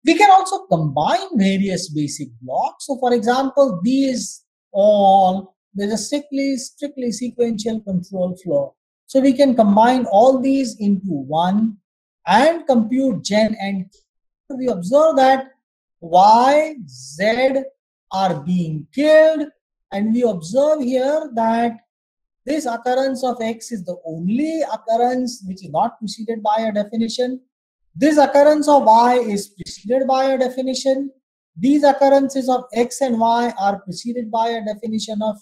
We can also combine various basic blocks. So for example, these all, there's a strictly sequential control flow. So we can combine all these into one and compute gen and we observe that Y, Z are being killed, and we observe here that this occurrence of X is the only occurrence which is not preceded by a definition. This occurrence of Y is preceded by a definition. These occurrences of X and Y are preceded by a definition of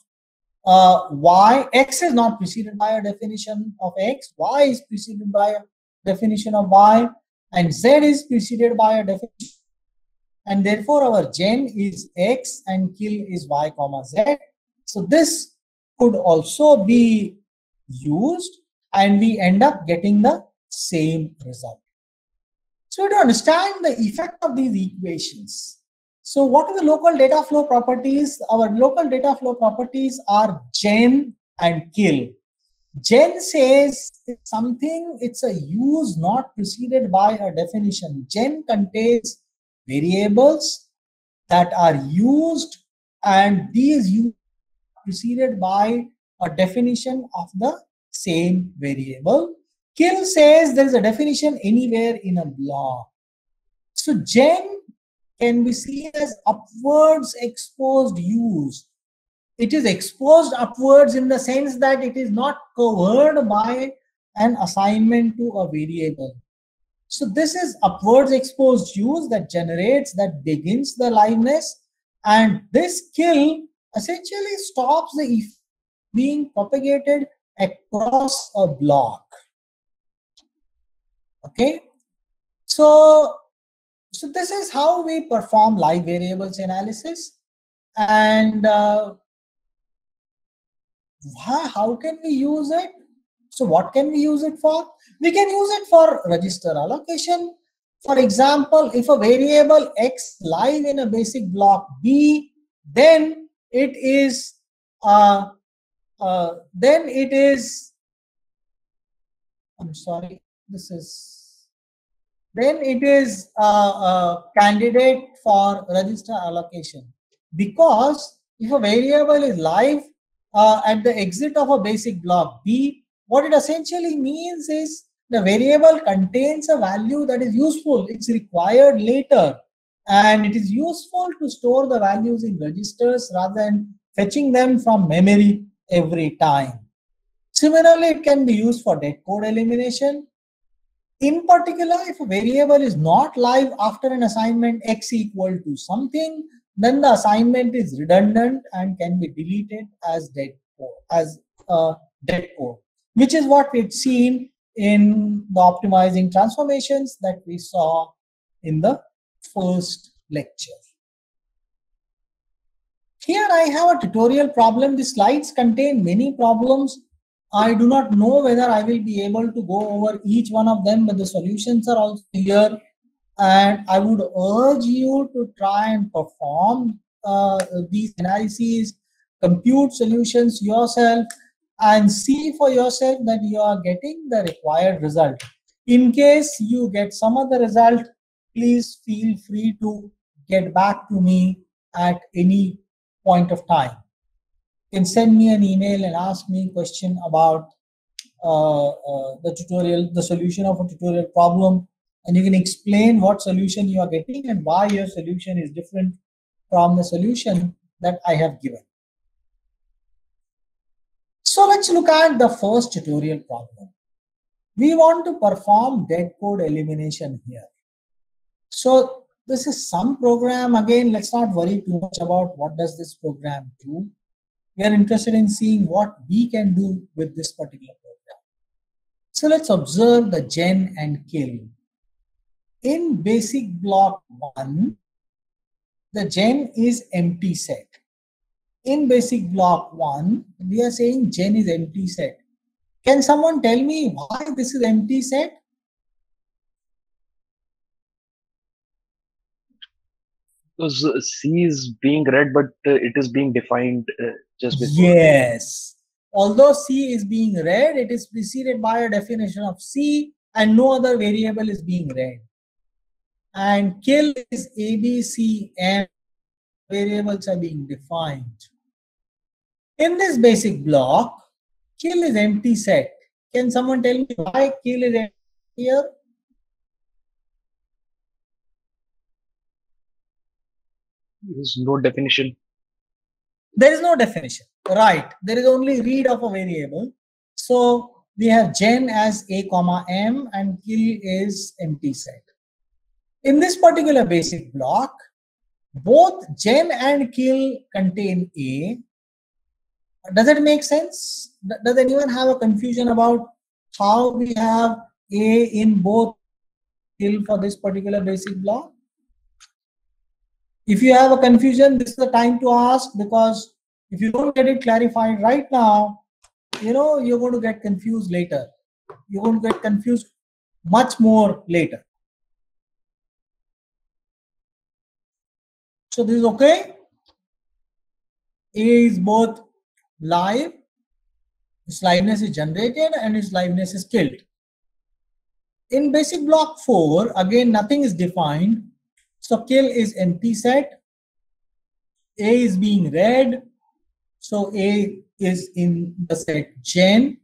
Y. X is not preceded by a definition of X. Y is preceded by a definition of Y. And Z is preceded by a definition. And therefore, our gen is X and kill is Y comma Z. So this could also be used and we end up getting the same result. So to understand the effect of these equations, so what are the local data flow properties? Our local data flow properties are gen and kill. Gen says it's something, it's a use not preceded by a definition. Gen contains variables that are used and these use preceded by a definition of the same variable. Kill says there is a definition anywhere in a block. So gen can be seen as upwards exposed use. It is exposed upwards in the sense that it is not covered by an assignment to a variable. So this is upwards exposed use that generates, that begins the liveness, and this kill essentially stops the effect being propagated across a block. Okay, so this is how we perform live variables analysis. And how can we use it? So what can we use it for? We can use it for register allocation. For example, if a variable X live in a basic block B, then it is I'm sorry, then it is a candidate for register allocation, because if a variable is live at the exit of a basic block B, what it essentially means is the variable contains a value that is useful. It's required later, and it is useful to store the values in registers rather than fetching them from memory every time. Similarly, it can be used for dead code elimination. In particular, if a variable is not live after an assignment X equal to something, then the assignment is redundant and can be deleted as dead code, which is what we've seen in the optimizing transformations that we saw in the first lecture. Here I have a tutorial problem. The slides contain many problems. I do not know whether I will be able to go over each one of them, but the solutions are also here. And I would urge you to try and perform these analyses, compute solutions yourself, and see for yourself that you are getting the required result. In case you get some other result, please feel free to get back to me at any point of time. You can send me an email and ask me a question about the tutorial, the solution of a tutorial problem, and you can explain what solution you are getting and why your solution is different from the solution that I have given. So let's look at the first tutorial problem. We want to perform dead code elimination here. So this is some program. Again, let's not worry too much about what does this program do. We are interested in seeing what we can do with this particular program. So let's observe the gen and kill. In basic block 1, the gen is empty set. In basic block 1, we are saying gen is empty set. Can someone tell me why this is empty set? Because C is being read, but it is being defined just before. Yes. Although C is being read, it is preceded by a definition of C and no other variable is being read. and kill is A, B, C, M. Variables are being defined. In this basic block, kill is empty set. Can someone tell me why kill is empty here? There's no definition. There is no definition, right? There is only read of a variable. So we have gen as A comma M and kill is empty set. In this particular basic block, both gen and kill contain A. Does it make sense? Does anyone have a confusion about how we have A in both kill for this particular basic block? If you have a confusion, this is the time to ask, because if you don't get it clarified right now, you're going to get confused later. You're going to get confused much more later. So this is okay. A is both live, its liveness is generated and its liveness is killed. In basic block 4, again, nothing is defined. So kill is empty set. A is being read. So A is in the set gen.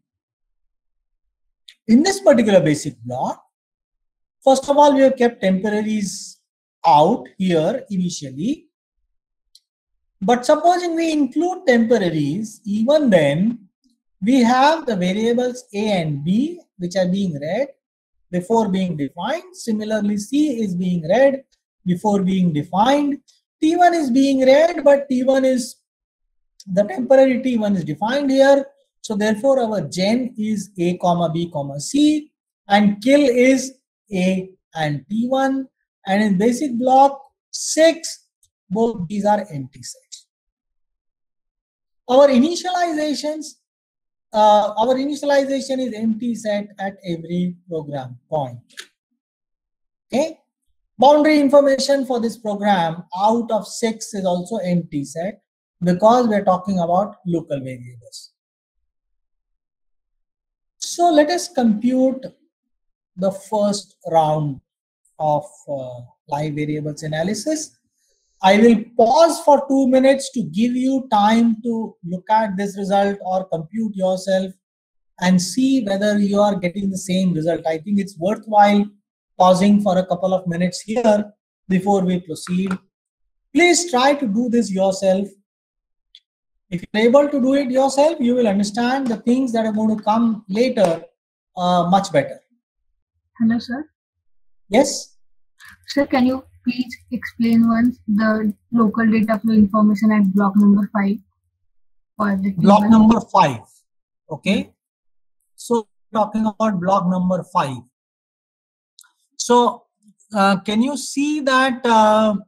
In this particular basic block, first of all, we have kept temporaries out here initially. But supposing we include temporaries, even then, we have the variables A and B, which are being read before being defined. Similarly, C is being read before being defined. T1 is being read, but T1 is, the temporary T1 is defined here. So therefore, our gen is A comma B comma C, and kill is A and T1. And in basic block 6, both these are empty sets. Our initialization is empty set at every program point. Okay. Boundary information for this program out of 6 is also empty set, because we're talking about local variables. So let us compute the first round of live variables analysis. I will pause for 2 minutes to give you time to look at this result or compute yourself and see whether you are getting the same result. I think it's worthwhile pausing for a couple of minutes here before we proceed. Please try to do this yourself. If you're able to do it yourself, you will understand the things that are going to come later much better. Hello, sir. Yes? Sir, can you please explain once the local data flow information at block number 5? For the block number 5. Okay. So talking about block number 5. So can you see that A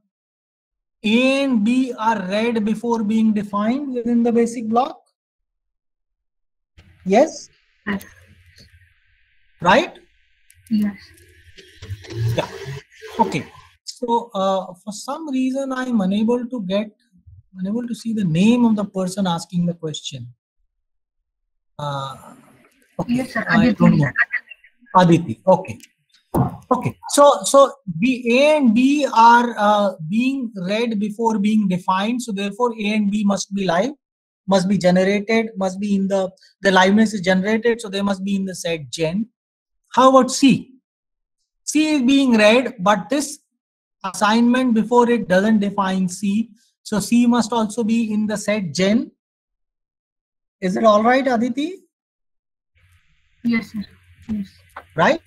and B are read before being defined within the basic block? Yes? Yes. Right? Yes. Yeah. Okay. So for some reason I'm unable to see the name of the person asking the question. Okay. Yes, sir. I don't know. Aditi. Okay. Okay. So the A and B are being read before being defined. So therefore A and B must be live, must be generated, must be in the liveness is generated. So they must be in the set gen. How about C? C is being read, but this assignment before it doesn't define C. So C must also be in the set gen. Is it all right, Aditi? Yes, sir. Yes. Right?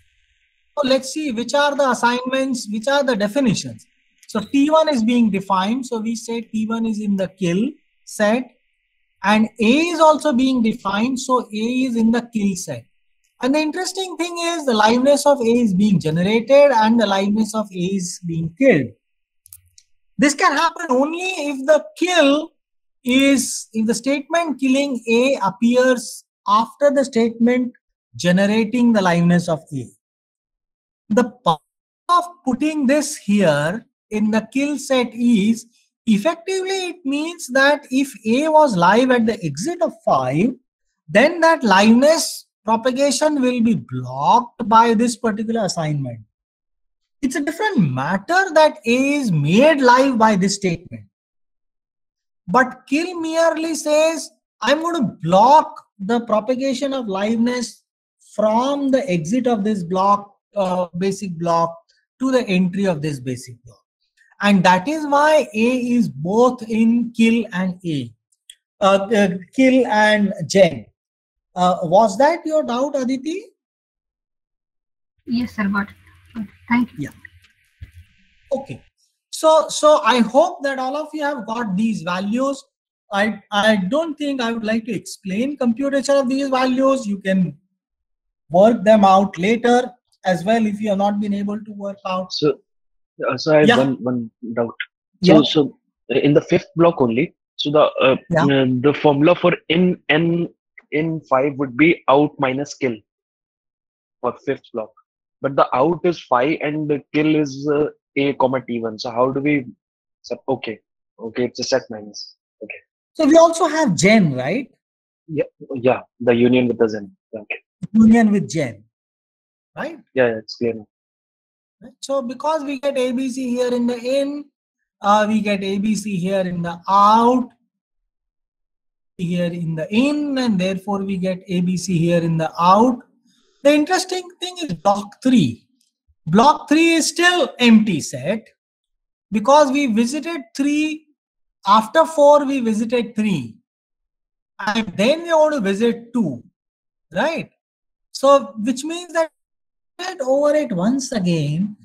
So let's see which are the assignments, which are the definitions. So T1 is being defined. So we say T1 is in the kill set, and A is also being defined. So A is in the kill set. And the interesting thing is the liveness of A is being generated and the liveness of A is being killed. This can happen only if the statement killing A appears after the statement generating the liveness of A. The point of putting this here in the kill set is effectively it means that if A was live at the exit of 5, then that liveness propagation will be blocked by this particular assignment. It's a different matter that A is made live by this statement. But kill merely says, I'm going to block the propagation of liveness from the exit of this block, basic block, to the entry of this basic block. And that is why A is both in kill and kill and gen. Was that your doubt, Aditi? Yes, sir. Got it. Thank you. Yeah. Okay. So I hope that all of you have got these values. I don't think I would like to explain computation of these values. You can work them out later as well if you have not been able to work out. So I have Yeah. one doubt. Yeah. So in the fifth block only, so the formula for in 5 would be out minus kill for fifth block, but the out is 5 and the kill is a comma t1. So how do we? Okay, it's a set minus. Okay. So we also have gen, right? Yeah, the union with the zen. Okay. Union with gen, right? Yeah, it's clear now. Right? So because we get ABC here in the in, we get ABC here in the out, here in the in, and therefore we get ABC here in the out. The interesting thing is block 3. Block 3 is still empty set because we visited 3. After 4, we visited 3. And then we want to visit 2, right? So, which means that get over it once again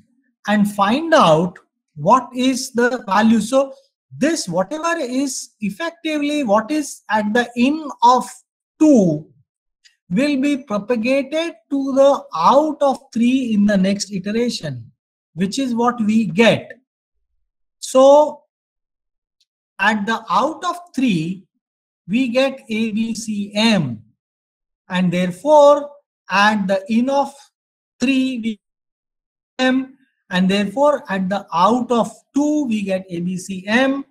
and find out what is the value. So, this whatever is effectively what is at the in of 2 will be propagated to the out of 3 in the next iteration, which is what we get. So at the out of 3, we get ABCM, and therefore at the in of 3, we get M, and therefore at the out of 2, we get ABCM.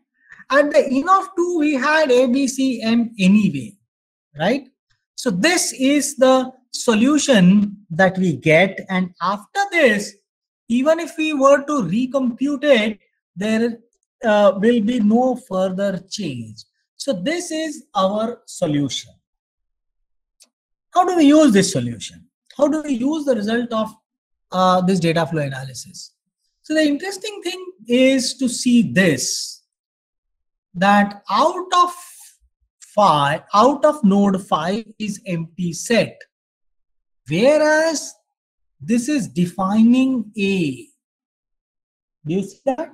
At the in of 2, we had ABCM anyway, right? So this is the solution that we get, and after this, even if we were to recompute it, there will be no further change. So this is our solution. How do we use this solution? How do we use the result of this data flow analysis? So the interesting thing is to see this, that out of node 5 is empty set, whereas this is defining A. Do you see that?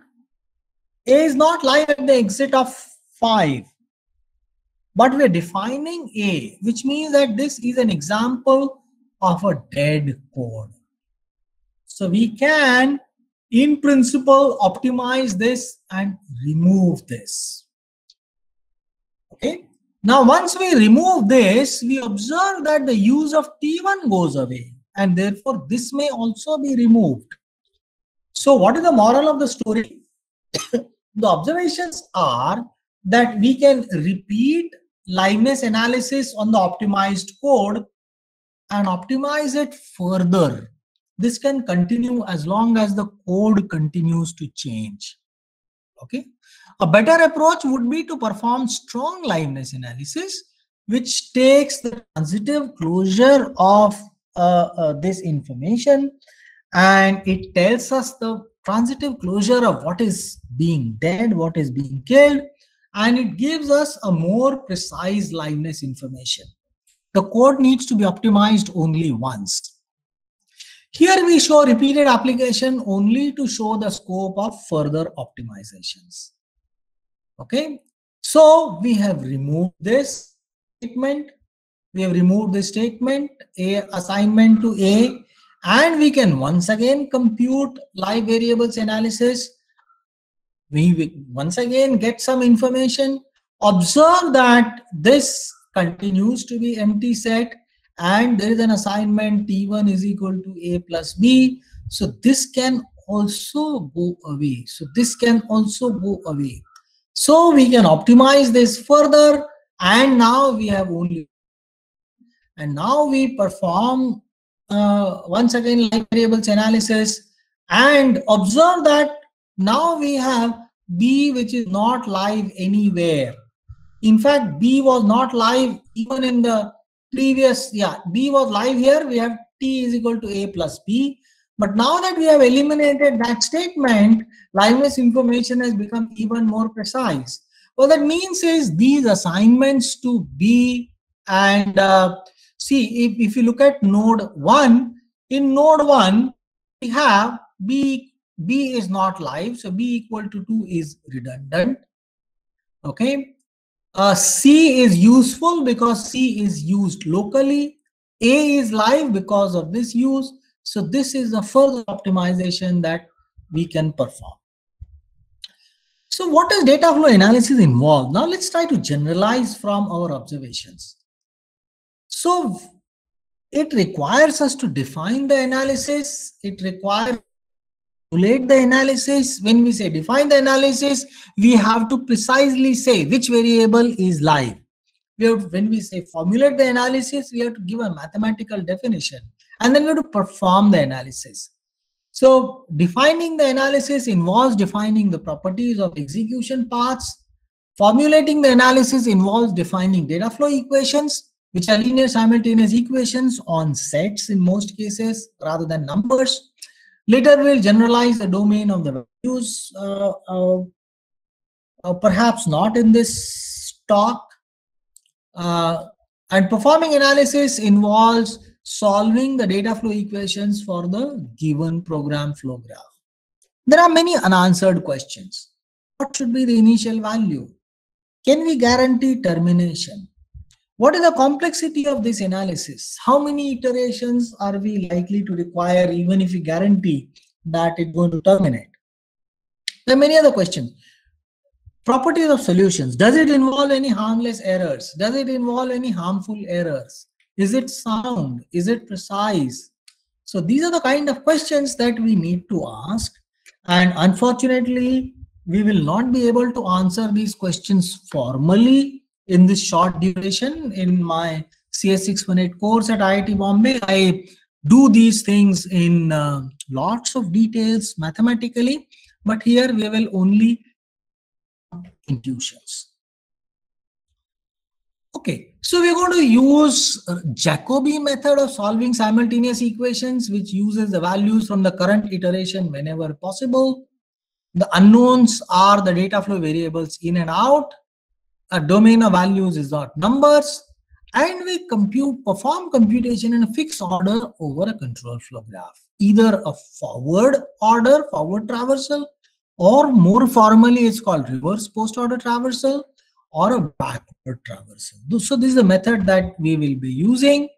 A is not live at the exit of 5, but we're defining A, which means that this is an example of a dead code. So we can, in principle, optimize this and remove this. Okay. Now, once we remove this, we observe that the use of T1 goes away, and therefore this may also be removed. So what is the moral of the story? The observations are that we can repeat liveness analysis on the optimized code and optimize it further. This can continue as long as the code continues to change. Okay. A better approach would be to perform strong liveness analysis, which takes the transitive closure of this information, and it tells us the transitive closure of what is being dead, what is being killed, and it gives us a more precise liveness information. The code needs to be optimized only once. Here we show repeated application only to show the scope of further optimizations. Okay, so we have removed this statement. We have removed this statement, A assignment to A, and we can once again compute live variables analysis. We once again get some information. Observe that this continues to be empty set, and there is an assignment T1 is equal to A plus B. So this can also go away. So we can optimize this further, and now we have only, and now we perform once again live variables analysis, And observe that now we have B which is not live anywhere. In fact, B was not live even in the previous, B was live here. We have T is equal to A plus B. But now that we have eliminated that statement, liveness information has become even more precise. What that means is these assignments to B and see, if you look at node 1, in node 1, we have B is not live, so B equal to 2 is redundant. Okay. C is useful because C is used locally. A is live because of this use. So this is a further optimization that we can perform. So what does data flow analysis involve? Now let's try to generalize from our observations. So it requires us to define the analysis. It requires simulate the analysis. When we say define the analysis, we have to precisely say which variable is live. When we say formulate the analysis, we have to give a mathematical definition, and then we have to perform the analysis. So defining the analysis involves defining the properties of execution paths. Formulating the analysis involves defining data flow equations, which are linear simultaneous equations on sets in most cases rather than numbers. Later, we'll generalize the domain of the values, perhaps not in this talk. And performing analysis involves solving the data flow equations for the given program flow graph. There are many unanswered questions. What should be the initial value? Can we guarantee termination? What is the complexity of this analysis? How many iterations are we likely to require even if we guarantee that it's going to terminate? There are many other questions. Properties of solutions. Does it involve any harmless errors? Does it involve any harmful errors? Is it sound? Is it precise? So these are the kind of questions that we need to ask. And unfortunately, we will not be able to answer these questions formally in this short duration. In my CS618 course at IIT Bombay, I do these things in lots of details mathematically, but here we will only intuitions. Okay, so we're going to use Jacobi method of solving simultaneous equations, which uses the values from the current iteration whenever possible. The unknowns are the data flow variables in and out. A domain of values is not numbers, and we perform computation in a fixed order over a control flow graph, either a forward traversal, or more formally it's called reverse post order traversal, or a backward traversal. So this is the method that we will be using,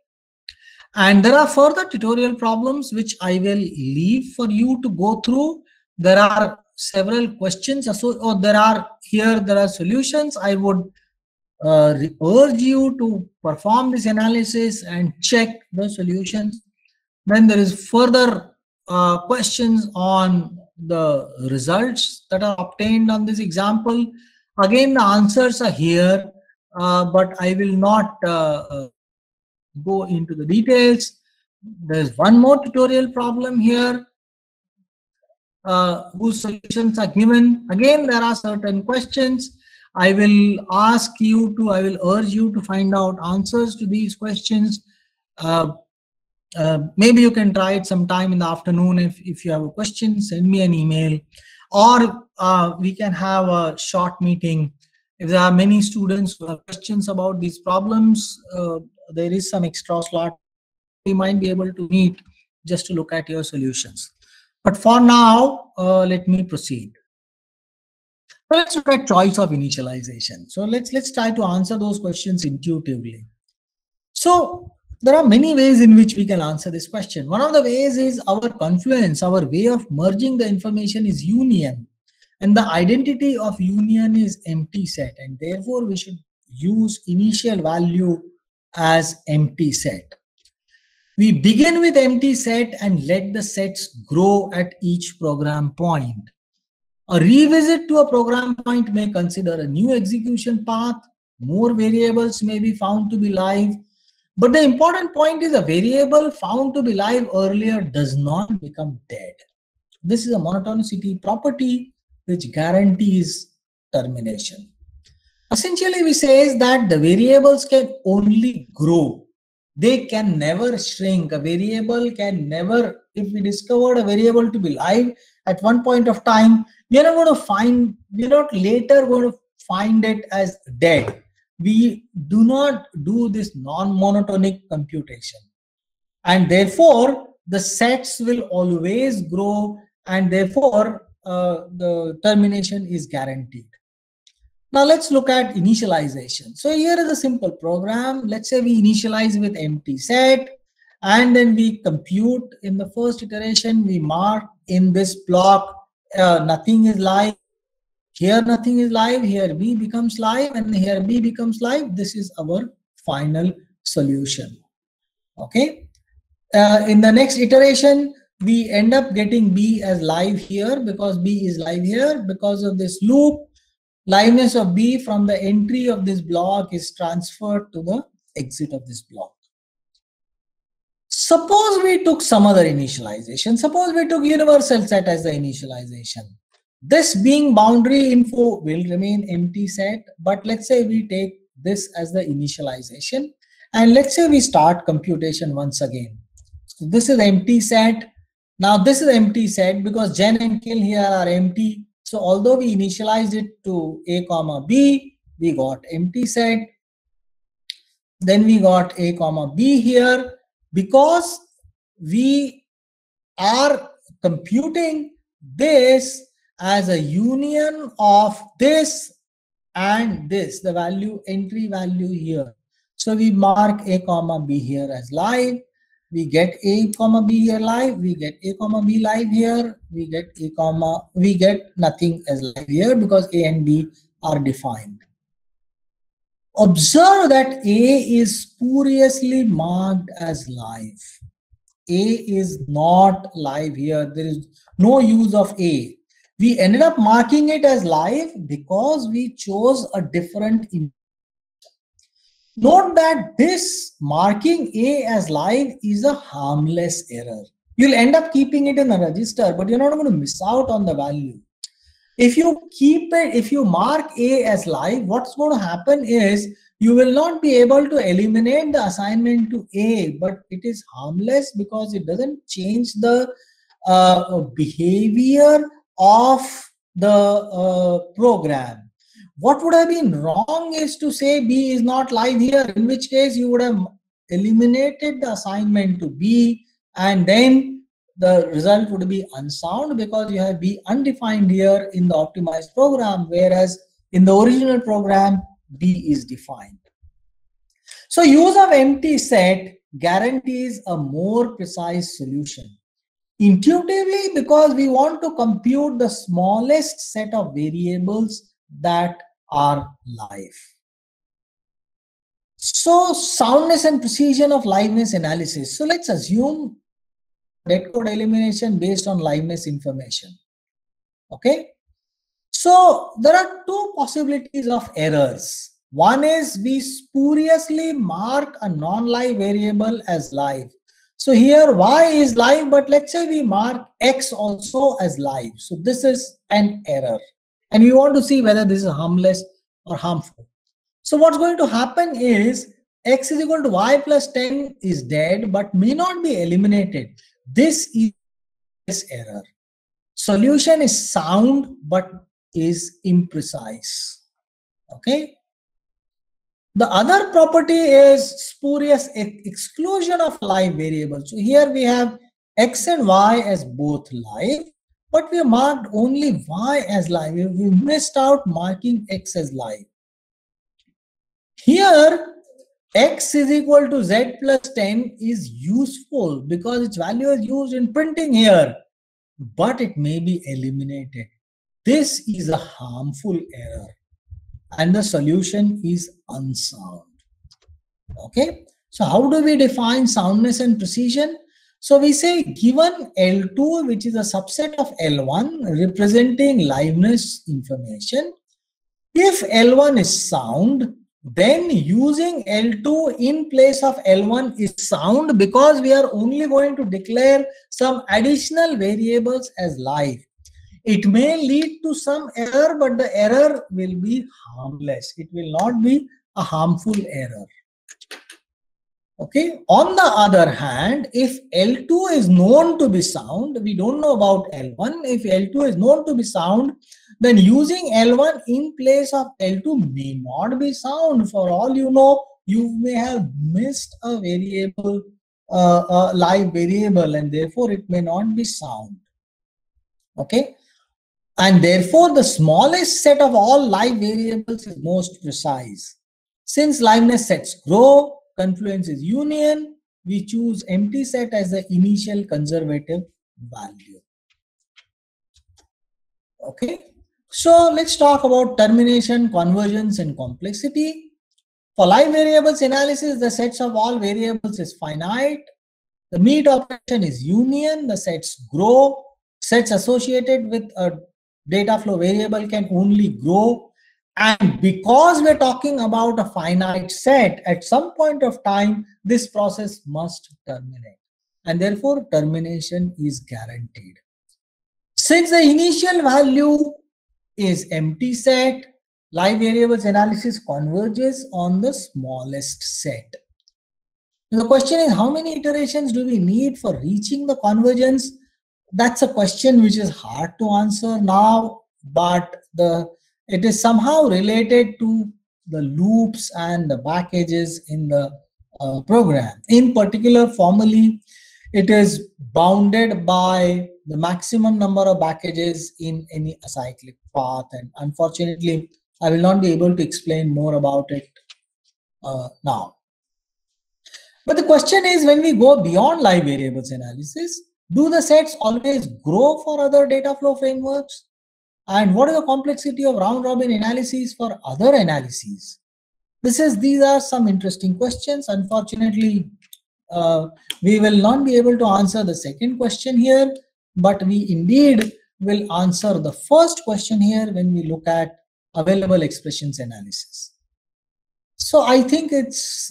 and there are further tutorial problems which I will leave for you to go through. There are several questions, there are solutions. I would urge you to perform this analysis and check the solutions. Then there is further questions on the results that are obtained on this example. Again, the answers are here, but I will not go into the details. There's one more tutorial problem here, whose solutions are given. Again, there are certain questions. I will urge you to find out answers to these questions. Maybe you can try it sometime in the afternoon. If you have a question, send me an email, or we can have a short meeting. If there are many students who have questions about these problems, there is some extra slot. We might be able to meet just to look at your solutions. But for now, let me proceed. So let's look at choice of initialization. So let's try to answer those questions intuitively. So there are many ways in which we can answer this question. One of the ways is our confluence, our way of merging the information is union. And the identity of union is empty set. And therefore, we should use initial value as empty set. We begin with empty set and let the sets grow at each program point. A revisit to a program point may consider a new execution path. More variables may be found to be live. But the important point is a variable found to be live earlier does not become dead. This is a monotonicity property which guarantees termination. Essentially, we say that the variables can only grow. They can never shrink. A variable can never, if we discovered a variable to be live at one point of time, we're not later going to find it as dead. We do not do this non-monotonic computation. And therefore, the sets will always grow, and therefore, the termination is guaranteed. Now let's look at initialization. So here is a simple program. Let's say we initialize with empty set, and then we compute in the first iteration, we mark in this block, nothing is live. Here nothing is live, here B becomes live, and here B becomes live. This is our final solution. Okay. In the next iteration, we end up getting B as live here because B is live here. Because of this loop, liveness of B from the entry of this block is transferred to the exit of this block. Suppose we took some other initialization. Suppose we took universal set as the initialization. This being boundary info will remain empty set, but let's say we take this as the initialization, and let's say we start computation once again. So this is empty set. Now this is empty set because gen and kill here are empty. So although we initialized it to A comma B, we got empty set. Then we got A comma B here because we are computing this as a union of this and this, the value, entry value here. So we mark A comma B here as live. We get A comma B here live. We get A comma B live here. We get nothing as live here because A and B are defined. Observe that A is spuriously marked as live. A is not live here. There is no use of A. We ended up marking it as live because we chose a different image. Note that this marking A as live is a harmless error. You'll end up keeping it in the register, but you're not going to miss out on the value. If you mark A as live, what's going to happen is you will not be able to eliminate the assignment to A, but it is harmless because it doesn't change the behavior of the program. What would have been wrong is to say B is not live here, in which case you would have eliminated the assignment to B, and then the result would be unsound because you have B undefined here in the optimized program, whereas in the original program, B is defined. So use of empty set guarantees a more precise solution. Intuitively, because we want to compute the smallest set of variables that are live. So soundness and precision of liveness analysis. So let's assume dead code elimination based on liveness information. Okay. So there are two possibilities of errors. One is we spuriously mark a non-live variable as live. So here Y is live, but let's say we mark X also as live. So this is an error. And we want to see whether this is harmless or harmful. So what's going to happen is X is equal to Y plus 10 is dead, but may not be eliminated. This is this error. Solution is sound, but is imprecise. Okay. The other property is spurious exclusion of live variables. So here we have X and Y as both live, but we marked only Y as live. We missed out marking X as live. Here, X is equal to Z plus 10 is useful because its value is used in printing here, but it may be eliminated. This is a harmful error and the solution is unsound. Okay, so how do we define soundness and precision? So we say given L2, which is a subset of L1 representing liveness information, if L1 is sound, then using L2 in place of L1 is sound, because we are only going to declare some additional variables as live. It may lead to some error, but the error will be harmless. It will not be a harmful error. Okay. On the other hand, if L2 is known to be sound, we don't know about L1. If L2 is known to be sound, then using L1 in place of L2 may not be sound. For all you know, you may have missed a variable, a live variable, and therefore it may not be sound. Okay. And therefore, the smallest set of all live variables is most precise. Since liveness sets grow, confluence is union, we choose empty set as the initial conservative value. Okay. So let's talk about termination, convergence, and complexity. For live variables analysis, the sets of all variables is finite. The meet operation is union. The sets grow. Sets associated with a data flow variable can only grow. And because we're talking about a finite set, at some point of time, this process must terminate. And therefore, termination is guaranteed. Since the initial value is empty set, live variables analysis converges on the smallest set. The question is, how many iterations do we need for reaching the convergence? That's a question which is hard to answer now, but it is somehow related to the loops and the packages in the program. In particular, formally, it is bounded by the maximum number of packages in any acyclic path. And unfortunately, I will not be able to explain more about it now. But the question is, when we go beyond live variables analysis, do the sets always grow for other data flow frameworks? And what is the complexity of round robin analyses for other analyses? These are some interesting questions. Unfortunately, we will not be able to answer the second question here, but we indeed will answer the first question here when we look at available expressions analysis. So I think it's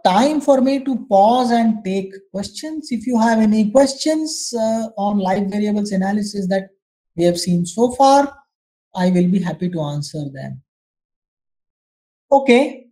time for me to pause and take questions. If you have any questions on live variables analysis that we have seen so far, I will be happy to answer them. Okay.